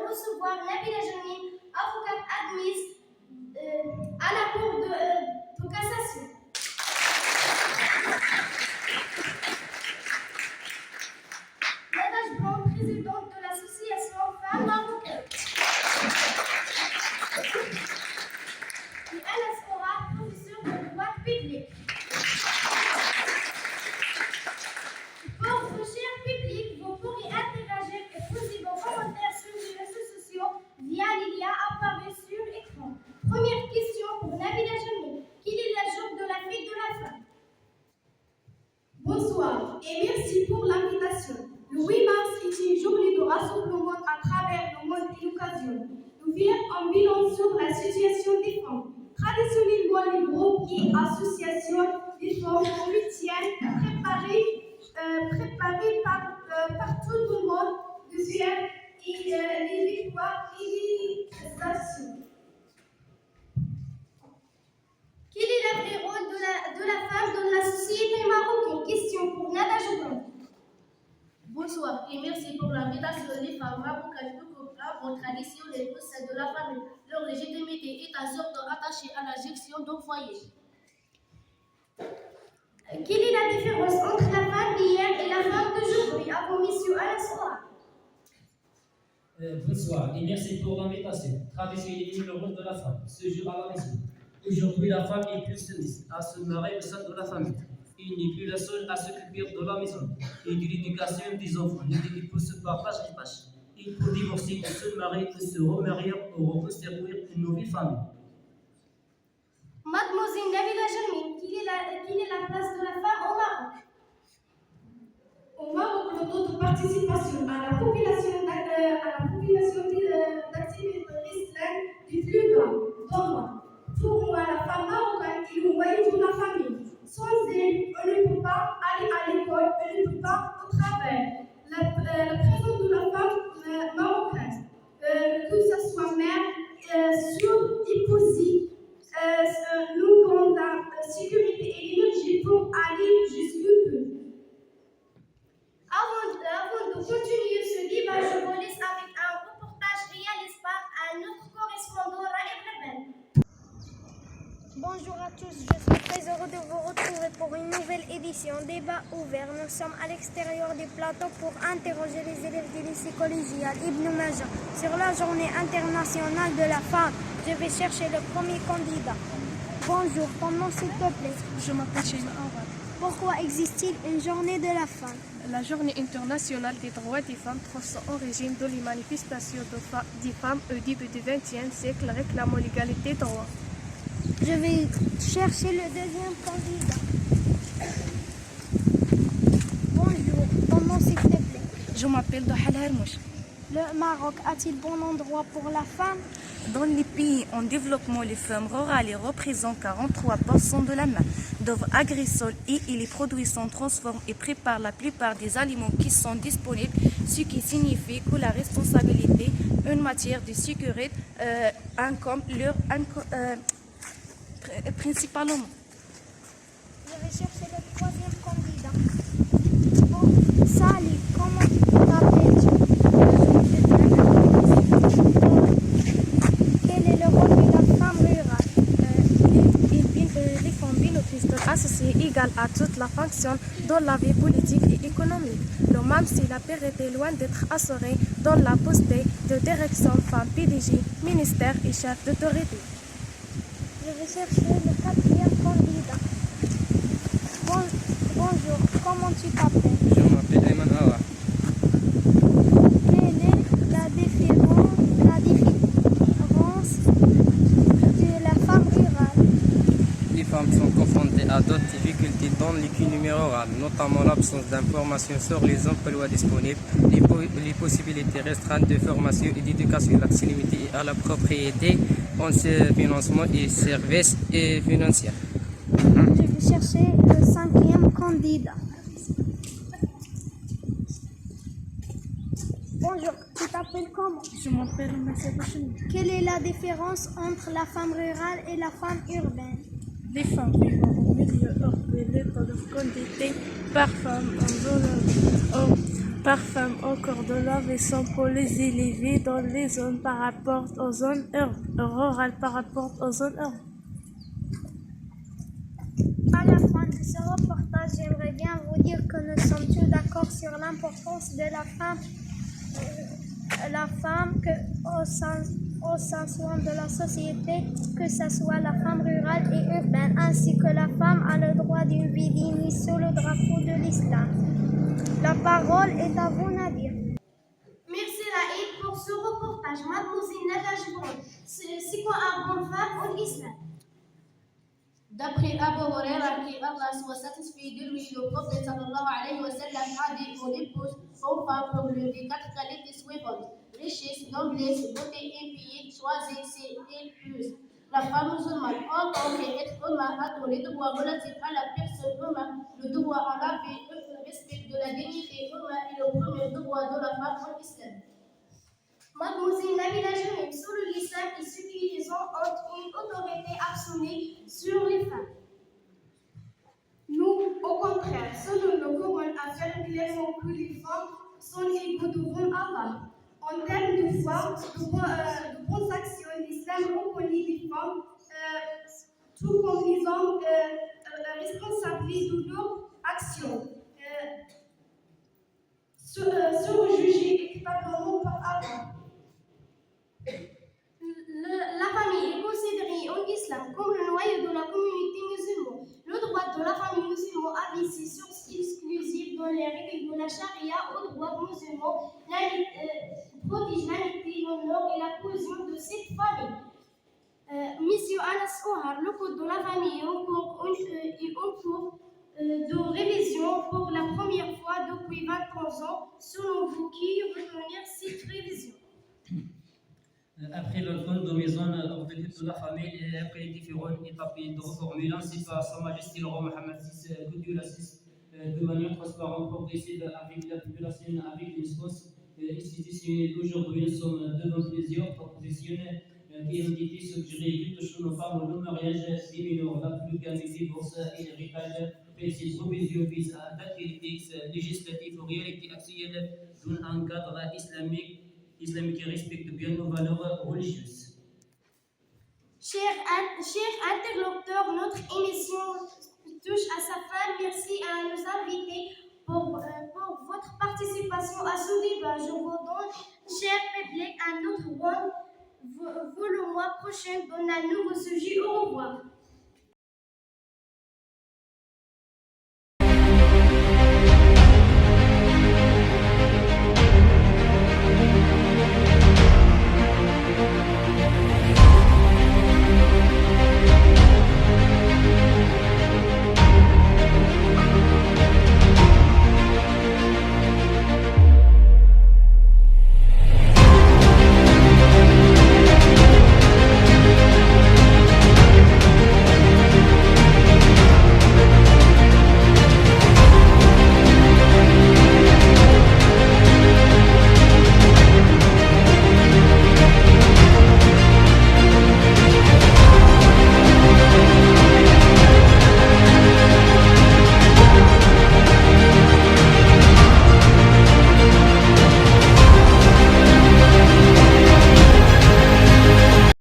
recevoir Nabila Jamil, avocate admise à la Cour de cassation. Nadaj Blanc, présidente de l'association Femmes Marocaines. Et Anas Ora, professeur de droit public. Pour vos chers publics, vous pourrez interagir et poser vos commentaires sur les réseaux sociaux via les liens apparus sur l'écran. Première question pour Nabila Jamil. Quel est le jour de la fête de la femme? Bonsoir et merci pour l'invitation. Le 8 mars est une journée de rassemblement à travers le monde et l'occasion de faire un bilan sur la situation des femmes. Traditionnellement, les groupes et associations des femmes communautaires préparés par tout le monde de faire les victoires et les prestations. Quel est le vrai rôle de la femme dans la société marocaine? Question pour Nada Joubran. Bonsoir et merci pour l'invitation. Les femmes marocaines occupent un rôle traditionnel au sein de la famille. Leur légitimité est surtout attachée à la gestion du foyer. Quelle est la différence entre la femme d'hier et la femme d'aujourd'hui? À Monsieur Alain. Bonsoir et merci pour l'invitation. Traditionnellement, le rôle de la femme se joue à la maison. Aujourd'hui, la femme est plus soumise à se marier au sein de la famille. Il n'est plus la seule à s'occuper de la maison et de l'éducation des enfants. Les époux se partagent les tâches. Il faut divorcer, se marier, se remarier pour reconstruire une nouvelle famille. Mademoiselle Nabila Jamil, quelle est la place de la femme au Maroc? Au Maroc, le taux de participation à la population d'activité restreinte est plus bas. Pour moi, la femme marocaine est le noyau de la famille. Sans elle, on ne peut pas aller à l'école, on ne peut pas au travail. La présence de la femme marocaine, que ce soit mère, sur épousée, nous avons la sécurité et l'énergie pour aller jusqu'au bout. Avant de continuer ce débat, je vous laisse avec un reportage réalisé par notre correspondant Raïb Rebel. Bonjour à tous, je suis très heureux de vous retrouver pour une nouvelle édition Débat ouvert. Nous sommes à l'extérieur du plateau pour interroger les élèves du lycée collégial Ibn Majah sur la journée internationale de la femme. Je vais chercher le premier candidat. Bonjour, ton nom s'il te plaît? Je m'appelle Sheila Awad. Pourquoi existe-t-il une journée de la femme? La journée internationale des droits des femmes trouve son origine dans les manifestations des femmes au début du XXe siècle réclamant l'égalité des droits. Je vais chercher le deuxième candidat. Bonjour, ton nom s'il te plaît? Je m'appelle Dohal Hermouch. Le Maroc a-t-il bon endroit pour la femme? Dans les pays en développement, les femmes rurales représentent 43% de la main-d'œuvre agricole et les produits sont transformés et préparent la plupart des aliments qui sont disponibles, ce qui signifie que la responsabilité en matière de sécurité incombe leur principalement. Je vais chercher le troisième candidat. Bon, salut, comment t'appelles-tu? Quel est le rôle de la femme rurale? Les femmes binôtistes associées égales à toute la fonction dans la vie politique et économique. Le même si la paire était loin d'être assurée dans la poste de direction femme PDG, ministère et chef d'autorité. Je vais chercher le quatrième candidat. Bonjour, comment tu t'appelles? Je m'appelle Ayman Awa. Quelle est la différence de la femme rurale? Les femmes sont confrontées à d'autres difficultés dans l'économie rurale, notamment l'absence d'informations sur les emplois disponibles, les possibilités restreintes de formation et d'éducation, l'accès limité à la propriété, en financement et services et financiers. Je vais chercher le cinquième candidat. Bonjour, tu t'appelles comment? Je m'appelle Massa Bachini. Quelle est la différence entre la femme rurale et la femme urbaine? Les femmes vivant au milieu urbain, l'état de quantité par femme en zone par femme au corps de l'avancement pour les élever dans les zones par rapport aux zones rurales par rapport aux zones urbaines. À la fin de ce reportage, j'aimerais bien vous dire que nous sommes tous d'accord sur l'importance de la femme au sens de la société, que ce soit la femme rurale et urbaine, ainsi que la femme a le droit d'une vie digne sous le drapeau de l'islam. La parole est à vous, Nadir. Merci Raïd pour ce reportage. Mademoiselle Nada Jibron, c'est quoi un bon femme en islam? D'après Abu Huraira, qui Allah soit satisfait de lui, le prophète sallallahu alayhi wa sallam a dit qu'on épouse aux femmes pour l'une des 4 qualités suivantes: richesse, noblesse, beauté impayée, choisissez épouse. La femme musulmane, en tant qu'être humain, a les droits relatifs à la personne humaine, le droit à la vie, le respect de la dignité humaine et le premier droit de la femme en islam. Mademoiselle Nabila Jamil, sous l'islam, et ceux qui les ont une autorité absolue sur les femmes. Nous, au contraire, selon le Coran affirme clairement que les femmes sont égaux devant Allah. En termes de foi, de bonnes actions, l'islam reconnaît les femmes, tout comme les hommes, responsables de leurs actions, seront jugés équitablement par Allah. La famille est considérée en islam comme le noyau de la communauté musulmane. Le droit de la famille musulmane a laissé source exclusive dans les règles de la charia au droit musulman, protège l'amitié, l'honneur et la cohésion de cette famille. Monsieur Anas Ohar, le code de la famille est en cours de révision pour la première fois depuis 23 ans. Selon vous, qui retenir cette révision? Après le compte de maison de la famille et après les différentes étapes de reformule lancées par Sa Majesté le roi Mohammed VI, que Dieu l'assiste de manière transparente, progressive avec la population, avec une source institutionnelle. Aujourd'hui, nous sommes devant plusieurs professionnels qui ont été suggérés que touchent nos femmes, le mariage des mineurs, la polygamie, les divorces et l'héritage. Ces provisions visent à adapter les textes législatifs aux réalités actuelles d'un cadre islamique qui respecte bien nos valeurs religieuses. Chers interlocuteurs, notre émission touche à sa fin. Merci à nos invités pour votre participation à ce débat. Je vous donne, cher public, un autre rôle. Vous le mois prochain dans un nouveau sujet. Au revoir.